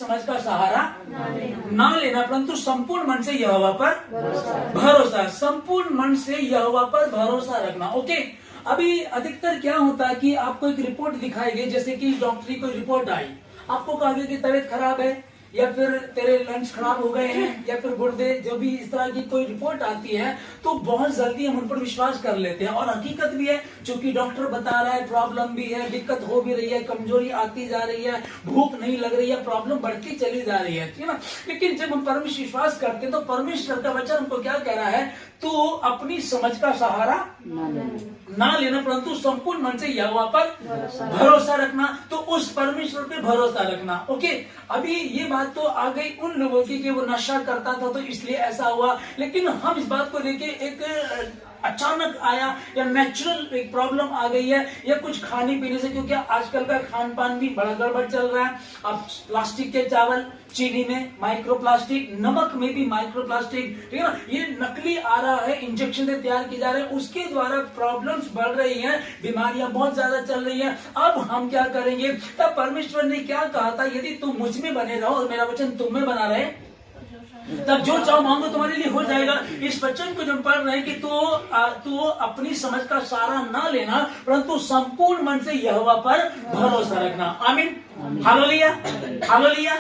समझ का सहारा ना लेना, परंतु संपूर्ण मन से यहोवा पर भरोसा, संपूर्ण मन से यहोवा पर भरोसा रखना। ओके, अभी अधिकतर क्या होता है कि आपको एक रिपोर्ट दिखाई गई, जैसे कि डॉक्टरी कोई रिपोर्ट आई, आपको कहा गया कि तबीयत खराब है, या फिर तेरे लंग्स खराब हो गए हैं, या फिर गुर्दे, जो भी इस तरह की कोई रिपोर्ट आती है तो बहुत जल्दी हम उन पर विश्वास कर लेते हैं। और हकीकत भी है, क्योंकि डॉक्टर बता रहा है, प्रॉब्लम भी है, दिक्कत हो भी रही है, कमजोरी आती जा रही है, भूख नहीं लग रही है, प्रॉब्लम बढ़ती चली जा रही है, ठीक है ना। लेकिन जब हम परमेश्वर विश्वास करते हैं तो परमेश्वर का वचन हमको क्या कह रहा है, तो अपनी समझ का सहारा ना लेना, परंतु संपूर्ण मन से यहोवा पर भरोसा रखना। तो उस परमेश्वर पे भरोसा रखना। ओके, अभी ये बात तो आ गई उन लोगों की कि वो नशा करता था तो इसलिए ऐसा हुआ, लेकिन हम इस बात को लेके एक अचानक आया या नेचुरल एक प्रॉब्लम आ गई है, या कुछ खाने पीने से, क्योंकि आजकल का खान पान भी बड़ा गड़बड़ चल रहा है। अब प्लास्टिक के चावल, चीनी में माइक्रो प्लास्टिक, नमक में भी माइक्रो प्लास्टिक, ठीक है ना, ये नकली आ रहा है, इंजेक्शन से तैयार किए जा रहे हैं, उसके द्वारा प्रॉब्लम्स बढ़ रही हैं, बीमारियां बहुत ज्यादा चल रही हैं। अब हम क्या करेंगे? तब परमेश्वर ने क्या कहा था, यदि तुम मुझ में बने रहो और मेरा वचन तुम में बना रहे, तब जो चाहो मांगो तुम्हारे लिए हो जाएगा। इस वचन को जो पढ़ रहे हैं कि तो अपनी समझ का सहारा ना लेना, परंतु संपूर्ण मन से यहोवा पर भरोसा रखना। आमीन, हालेलुया, हालेलुया।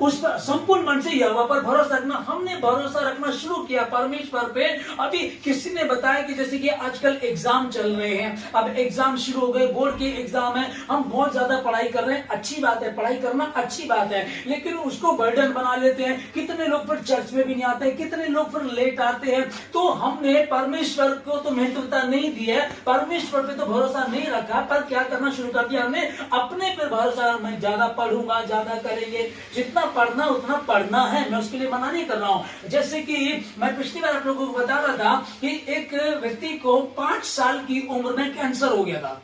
उस पर संपूर्ण मन से यहोवा पर भरोसा रखना। हमने भरोसा रखना शुरू किया परमेश्वर पे। अभी किसी ने बताया कि जैसे कि आजकल एग्जाम चल रहे हैं, अब एग्जाम शुरू हो गए, बोर्ड के एग्जाम है, हम बहुत ज्यादा पढ़ाई कर रहे हैं, अच्छी बात है, पढ़ाई करना अच्छी बात है, लेकिन उसको बर्डन बना लेते हैं। कितने लोग फिर चर्च में भी नहीं आते, कितने लोग फिर लेट आते हैं। तो हमने परमेश्वर को तो महत्वता नहीं दी है, परमेश्वर पे तो भरोसा नहीं रखा, पर क्या करना शुरू कर दिया हमने, अपने पे भरोसा। मैं ज्यादा पढ़ूंगा, ज्यादा करेंगे, जितना पढ़ना उतना पढ़ना है, मैं उसके लिए मना नहीं कर रहा हूं। जैसे कि मैं पिछली बार आप लोगों को बता रहा था कि एक व्यक्ति को 5 साल की उम्र में कैंसर हो गया था।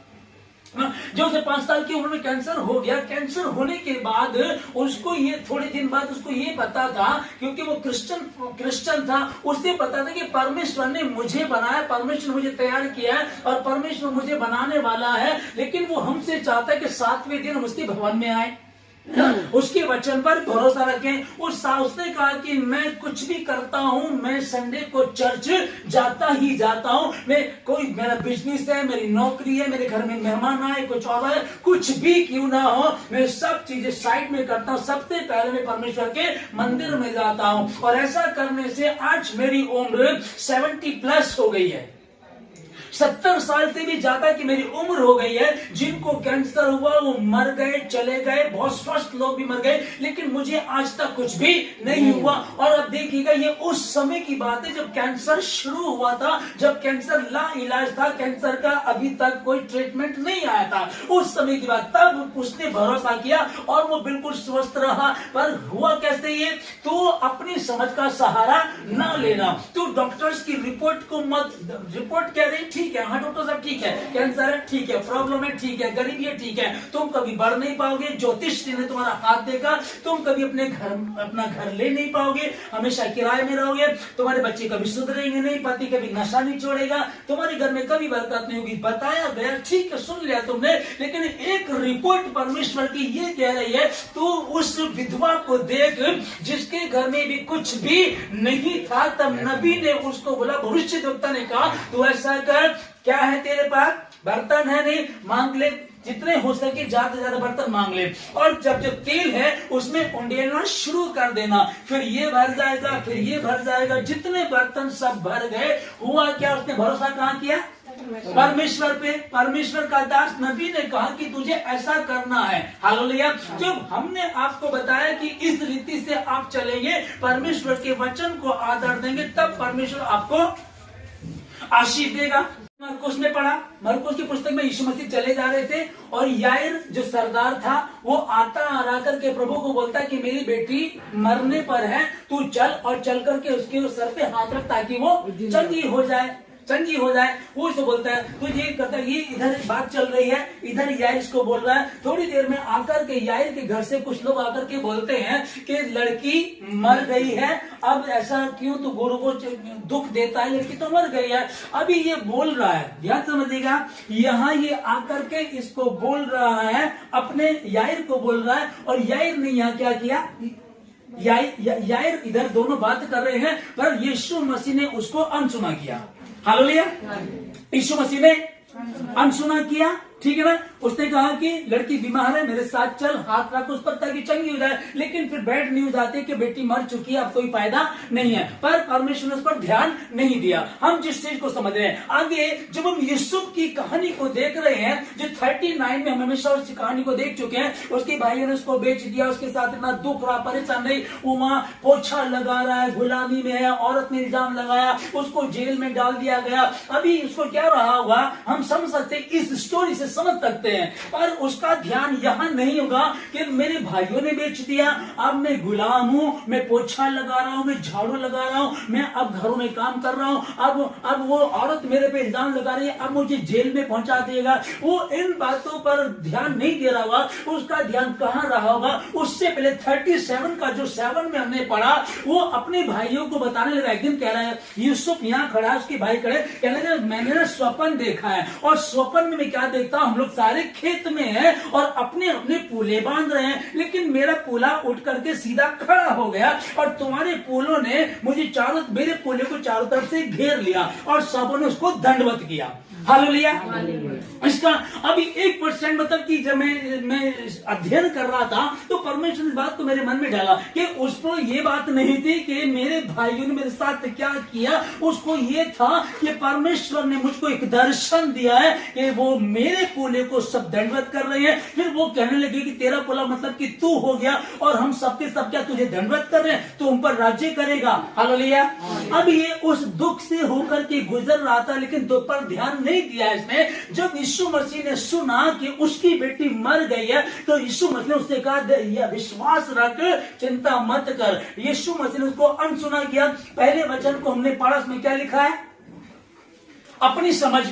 जो उसे 5 साल की उम्र में कैंसर हो गया, कैंसर होने के बाद उसको ये थोड़े दिन बाद उसको ये पता था, क्योंकि वो क्रिश्चियन था, उसे पता था कि परमेश्वर ने मुझे बनाया, परमेश्वर मुझे तैयार किया है और परमेश्वर मुझे बनाने वाला है। लेकिन वो हमसे चाहता है कि 7वें दिन हम उसके भवन में आए, उसके वचन पर भरोसा रखें। उसने कहा कि मैं कुछ भी करता हूं, मैं संडे को चर्च जाता ही जाता हूं, मैं कोई मेरा बिजनेस है, मेरी नौकरी है, मेरे घर में मेहमान आए, कुछ और है, कुछ भी क्यों ना हो, मैं सब चीजें साइड में करता हूं, सबसे पहले मैं परमेश्वर के मंदिर में जाता हूं। और ऐसा करने से आज मेरी उम्र 70+ हो गई है, 70 साल से भी ज्यादा की मेरी उम्र हो गई है। जिनको कैंसर हुआ वो मर गए, चले गए, बहुत स्वस्थ लोग भी मर गए, लेकिन मुझे आज तक कुछ भी नहीं हुआ। और अब देखिएगा, ये उस समय की बात है जब कैंसर शुरू हुआ था, जब कैंसर ला इलाज था, कैंसर का अभी तक कोई ट्रीटमेंट नहीं आया था, उस समय की बात। तब उसने भरोसा किया और वो बिल्कुल स्वस्थ रहा। पर हुआ कैसे ये? तो अपनी समझ का सहारा ना लेना। तो डॉक्टर्स की रिपोर्ट को मत, रिपोर्ट कह रही ठीक है, हाँ डॉक्टर साहब ठीक है, कैंसर है ठीक है, प्रॉब्लम है ठीक है, गरीबी है ठीक है, तुम कभी बढ़ नहीं पाओगे, ज्योतिष ने तुम्हारा हाथ देखा, तुम कभी अपना घर ले नहीं पाओगे, हमेशा किराए में रहोगे, तुम्हारे बच्चे कभी सुधरेंगे नहीं, पति कभी नशा नहीं छोड़ेगा, तुम्हारे घर में कभी बरकत नहीं होगी। बताया गया, ठीक है, सुन लिया तुमने, लेकिन एक रिपोर्ट परमेश्वर की ये कह रही है, तो उस विधवा को देख जिसके घर में भी कुछ भी नहीं था। तब नबी ने उसको बोला, भविष्यद्वक्ता ने कहा, तू ऐसा कर, क्या है तेरे पास? बर्तन है नहीं, मांग ले, जितने हो सके ज्यादा से ज्यादा बर्तन मांग ले, और जब जो तेल है उसमें उंडेलना शुरू कर देना, फिर ये भर जाएगा, फिर ये भर जाएगा। जितने बर्तन सब भर गए। हुआ क्या? उसने भरोसा कहाँ किया? परमेश्वर पे। परमेश्वर का दास नबी ने कहा कि तुझे ऐसा करना है। हालेलुया। जब हमने आपको बताया कि इस रीति से आप चलेंगे, परमेश्वर के वचन को आदर देंगे, तब परमेश्वर आपको आशीष देगा। मरकुस में पढ़ा, मरकुस की पुस्तक में यीशु मसीह चले जा रहे थे और यायर जो सरदार था वो आता करके प्रभु को बोलता है कि मेरी बेटी मरने पर है, तू चल और चल करके उसके सर पे हाथ रख ताकि वो चंगी हो जाए। चंगी हो जाए। वो इसको बोलता है, तो ये कहता है, ये इधर बात चल रही है, इधर यार इसको बोल रहा है। थोड़ी देर में आकर के यार के घर से कुछ लोग आकर के बोलते हैं कि लड़की मर गई है। अब ऐसा क्यों, तो गुरु को दुख देता है, लड़की तो मर गई है। अभी ये बोल रहा है, ध्यान समझिएगा, यहाँ ये आकर के इसको बोल रहा है, अपने यार को बोल रहा है। और यार ने यहाँ क्या किया, यार इधर दोनों बात कर रहे हैं, पर यीशु मसीह ने उसको अनसुना किया। हालेलुया। यीशु मसीह ने अनसुना किया, ठीक है ना। उसने कहा कि लड़की बीमार है, मेरे साथ चल, हाथ रख उस पर ताकि चंगी हो जाए। लेकिन फिर बैड न्यूज आती है कि बेटी मर चुकी है, अब कोई फायदा नहीं है। पर परमेश्वर ने उस पर ध्यान नहीं दिया। हम जिस चीज को समझ रहे हैं, आगे जब हम यूसुफ की कहानी को देख रहे हैं, जो 39 में हम हमेशा उस कहानी को देख चुके हैं, उसके भाइयों ने उसको बेच दिया, उसके साथ इतना दुख रहा, परेशान रही, वो वहां पोछा लगा रहा है, गुलामी में है, औरत ने इल्जाम लगाया, उसको जेल में डाल दिया गया। अभी उसको क्या रहा होगा, हम समझ सकते, इस स्टोरी से समझ सकते हैं। पर उसका ध्यान यहां नहीं होगा कि मेरे भाइयों ने बेच दिया, अब मैं गुलाम हूं, मैं पोछा लगा रहा हूं, मैं झाड़ू लगा रहा हूं, मैं अब घरों में काम कर रहा हूं, अब वो औरत मेरे पे इल्जाम लगा रही है, अब मुझे जेल में पहुंचा देगा। वो इन बातों पर ध्यान नहीं दे रहा होगा। उसका ध्यान कहां रहा होगा, उससे पहले 37 का जो 7 में हमने पढ़ा, वो अपने भाइयों को बताने लगा। एक दिन कह रहा है, यूसुफ यहाँ खड़ा, उसके भाई खड़े, कहने लगे मैंने ना स्वप्न देखा है, और स्वप्न में मैं क्या देखता हूं, हम लोग सारे खेत में हैं और अपने अपने पूले बांध रहे हैं, लेकिन मेरा पूला उठ करके सीधा खड़ा हो गया और तुम्हारे पूलों ने मुझे मेरे पूले को चारों तरफ से घेर लिया और सबों ने उसको दंडवत किया। हालेलुया। इसका अभी 1% मतलब कि जब मैं अध्ययन कर रहा था, तो परमेश्वर ने इस बात को मेरे मन में डाला कि उसको ये बात नहीं थी कि मेरे भाइयों ने मेरे साथ क्या किया, उसको ये था कि परमेश्वर ने मुझको एक दर्शन दिया है कि वो मेरे पोले को सब दंडवत कर रहे हैं। फिर वो कहने लगे कि तेरा पोला मतलब कि तू हो गया और हम सबके सब क्या तुझे दंडवत कर रहे हैं, तू उन पर राज्य करेगा। हालेलुया। अब ये उस दुख से होकर के गुजर रहा था, लेकिन दुख पर ध्यान नहीं दिया इसने। जब यीशु मसीह ने सुना कि उसकी बेटी मर गई है, तो यीशु मसीह ने उससे कहा यह विश्वास रख, चिंता मत कर। यीशु मसीह ने उसको अनसुना किया। पहले वचन को हमने पढ़ा, उसमें क्या लिखा है, अपनी समझ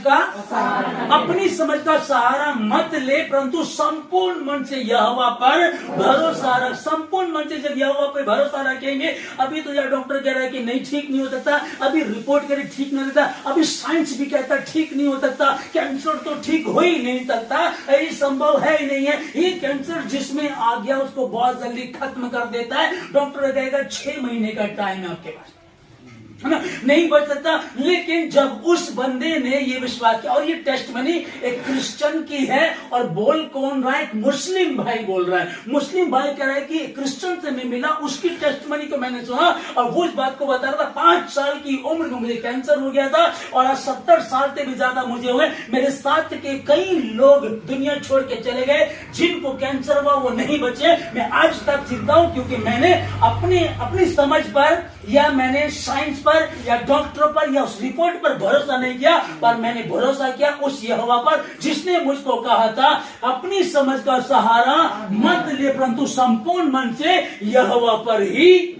का सहारा मत ले, परंतु संपूर्ण मन से यहोवा पर भरोसा रख। संपूर्ण मन से जब यहोवा पर भरोसा रखेंगे, अभी तो यार डॉक्टर कह रहा है कि नहीं ठीक नहीं हो सकता, अभी रिपोर्ट करे ठीक नहीं होता, अभी साइंस भी कहता ठीक नहीं हो सकता, कैंसर तो ठीक हो ही नहीं सकता, ये संभव है ही नहीं है। ये कैंसर जिसमें आ गया उसको बहुत जल्दी खत्म कर देता है। डॉक्टर कहेगा 6 महीने का टाइम है आपके पास, है ना, नहीं बच सकता। लेकिन जब उस बंदे ने ये विश्वास किया, और ये टेस्टमनी एक क्रिश्चियन की है, और बोल कौन रहा है, एक मुस्लिम भाई बोल रहा है। मुस्लिम भाई कह रहा है कि क्रिश्चियन से मैं मिला, उसकी टेस्टमनी को मैंने सुना, और वो इस बात को बता रहा था 5 साल की उम्र में मुझे कैंसर हो गया था, और आज 70 साल से भी ज्यादा मुझे हुए। मेरे साथ के कई लोग दुनिया छोड़ के चले गए, जिनको कैंसर हुआ वो नहीं बचे। मैं आज तक जिंदा हूं क्योंकि मैंने अपनी समझ पर, या मैंने साइंस पर, या डॉक्टरों पर, या उस रिपोर्ट पर भरोसा नहीं किया, पर मैंने भरोसा किया उस यहोवा पर जिसने मुझको कहा था अपनी समझ का सहारा मत ले, परंतु संपूर्ण मन से यहोवा पर ही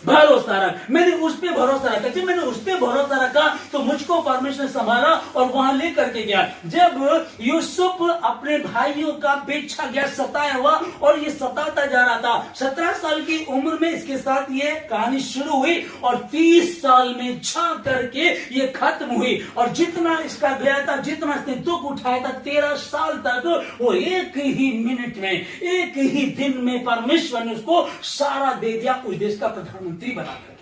भरोसा रख। मैंने उस पे भरोसा रखा। जब मैंने उस पे भरोसा रखा तो मुझको परमेश्वर ने संभाला और वहां लेकर के गया। जब यूसुफ अपने भाइयों का बेचा गया, सताया हुआ, और ये सताता जा रहा था, 17 साल की उम्र में इसके साथ ये कहानी शुरू हुई और 30 साल में जा करके ये खत्म हुई। और जितना इसका गया था, जितना इसने दुख उठाया था 13 साल तक, वो एक ही मिनट में, एक ही दिन में परमेश्वर ने उसको सारा दे दिया, उस देश का प्रधानमंत्री बना करके।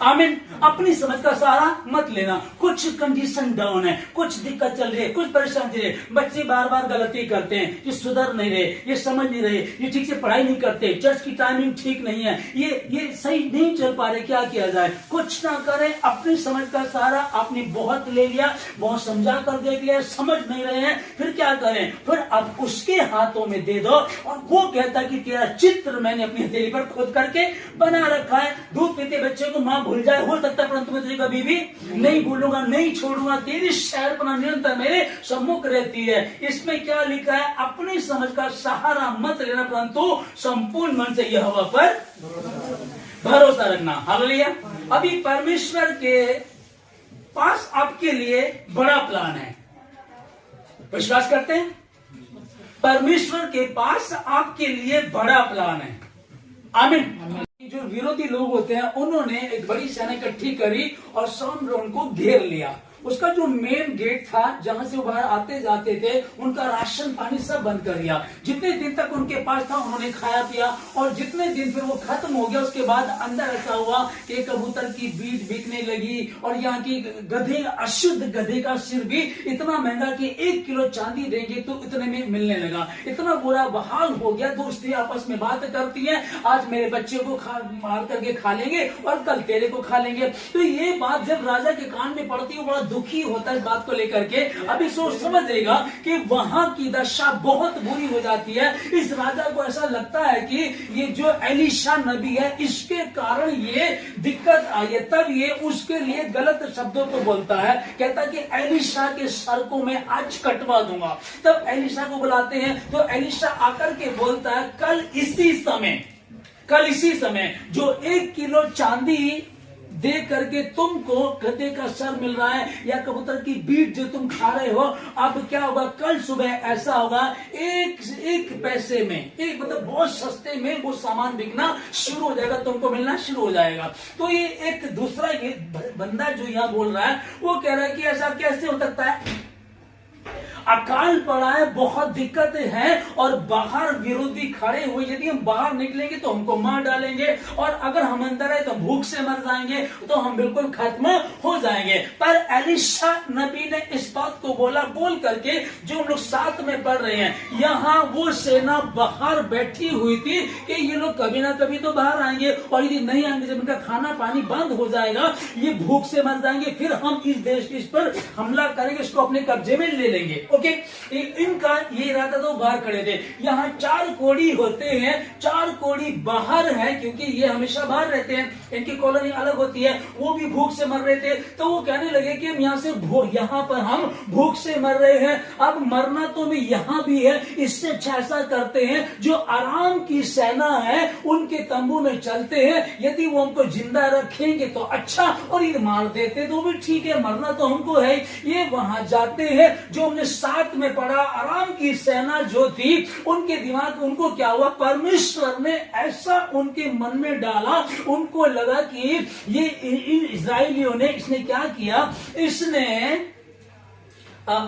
आमीन। अपनी समझ का सहारा मत लेना। कुछ कंडीशन डाउन है, कुछ दिक्कत चल रही है, कुछ परेशानी चल रही है, बच्चे बार बार गलती करते हैं, ये सुधर नहीं रहे, ये समझ नहीं रहे, ये ठीक से पढ़ाई नहीं करते, चर्च की टाइमिंग ठीक नहीं है, ये सही नहीं चल पा रहे, क्या किया जाए? कुछ ना करें, अपनी समझ का सहारा आपने बहुत ले लिया, बहुत समझा कर देख लिया, समझ नहीं रहे हैं, फिर क्या करें? फिर अब उसके हाथों में दे दो, और वो कहता कि तेरा चित्र मैंने अपनी हथेली पर खोद करके बना रखा है। दूध पीते बच्चे को मां भूल जाए हो सकता है, परंतु मैं तुझे कभी भी नहीं भूलूंगा, नहीं छोड़ूंगा, तेरी शहरपना निरंतर मेरे सम्मुख रहती है। इसमें क्या लिखा है? अपनी समझ का सहारा मत लेना, परंतु संपूर्ण मन से यहोवा पर भरोसा रखना। हालेलुया। अभी परमेश्वर के पास आपके लिए बड़ा प्लान है। विश्वास करते हैं? परमेश्वर के पास आपके लिए बड़ा प्लान है। आमीन। जो विरोधी लोग होते हैं उन्होंने एक बड़ी सेना इकट्ठी करी और शाम उनको घेर लिया। उसका जो मेन गेट था जहां से वो बाहर आते जाते थे, उनका राशन पानी सब बंद कर दिया। जितने दिन तक उनके पास था उन्होंने खाया पिया, और जितने दिन फिर वो खत्म हो गया उसके बाद अंदर ऐसा हुआ कि कबूतर की बीज बिकने लगी, और यहाँ की गधे, अशुद्ध गधे का सिर भी इतना महंगा कि 1 किलो चांदी देंगे तो इतने में मिलने लगा। इतना बुरा बहाल हो गया। दोस्ती आपस में बात करती है, आज मेरे बच्चे को मार करके खा लेंगे और कल तेरे को खा लेंगे। तो ये बात जब राजा के कान में पड़ती है, बड़ा दुखी होता है इस बात को लेकर के। अभी सोच समझेगा कि वहां की दशा बहुत बुरी हो जाती है। इस राजा को ऐसा लगता है कि ये जो एलीशा नबी है इसके कारण ये दिक्कत आई है। तब ये उसके लिए गलत शब्दों को बोलता है, कहता कि एलीशा के सर को मैं आज कटवा दूंगा। तब एलीशा को बुलाते हैं, तो एलीशा आकर के बोलता है कल इसी समय जो 1 किलो चांदी दे करके तुमको गधे का सर मिल रहा है या कबूतर की बीट जो तुम खा रहे हो, अब क्या होगा, कल सुबह ऐसा होगा एक पैसे में, एक मतलब बहुत सस्ते में वो सामान बिकना शुरू हो जाएगा, तुमको मिलना शुरू हो जाएगा। तो ये एक दूसरा ये बंदा जो यहाँ बोल रहा है वो कह रहा है कि ऐसा कैसे हो सकता है, अकाल पड़ा है, बहुत दिक्कतें हैं और बाहर विरोधी खड़े हुए, यदि हम बाहर निकलेंगे तो हमको मार डालेंगे, और अगर हम अंदर आए तो भूख से मर जाएंगे, तो हम बिल्कुल खत्म हो जाएंगे। पर एलीशा नबी ने इस बात को बोल करके, जो हम लोग साथ में पढ़ रहे हैं, यहाँ वो सेना बाहर बैठी हुई थी कि ये लोग कभी ना कभी तो बाहर आएंगे, और यदि नहीं आएंगे, जब इनका खाना पानी बंद हो जाएगा, ये भूख से मर जाएंगे, फिर हम इस देश इस पर हमला करेंगे, इसको अपने कब्जे में ले लेंगे। ओके, इनका ये इरादा तो बाहर खड़े थे। यहाँ 4 कोड़ी होते हैं, 4 कोड़ी बाहर है क्योंकि ये हमेशा बाहर रहते हैं, इनकी कॉलोनी अलग होती है। वो भी भूख से मर रहे थे, तो वो कहने लगे कि हम यहाँ पर हम भूख से मर रहे हैं, अब मरना तो हमें यहाँ भी है, इससे अच्छा ऐसा करते हैं, जो आराम की सेना है उनके तंबू में चलते हैं, यदि वो हमको जिंदा रखेंगे तो अच्छा, और ये मार देते तो भी ठीक है, मरना तो हमको है। ये वहां जाते हैं, जो हमने साथ में पढ़ा, आराम की सेना जो थी उनके दिमाग, उनको क्या हुआ, परमेश्वर ने ऐसा उनके मन में डाला, उनको लगा कि ये इस्राएलियों ने, इसने क्या किया, इसने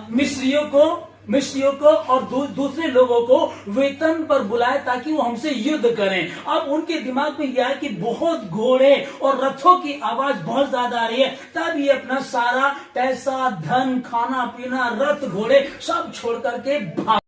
मिस्रियों को और दूसरे लोगों को वेतन पर बुलाया ताकि वो हमसे युद्ध करें। अब उनके दिमाग में यह है कि बहुत घोड़े और रथों की आवाज बहुत ज्यादा आ रही है, तब ये अपना सारा पैसा, धन, खाना पीना, रथ, घोड़े सब छोड़ करके भाग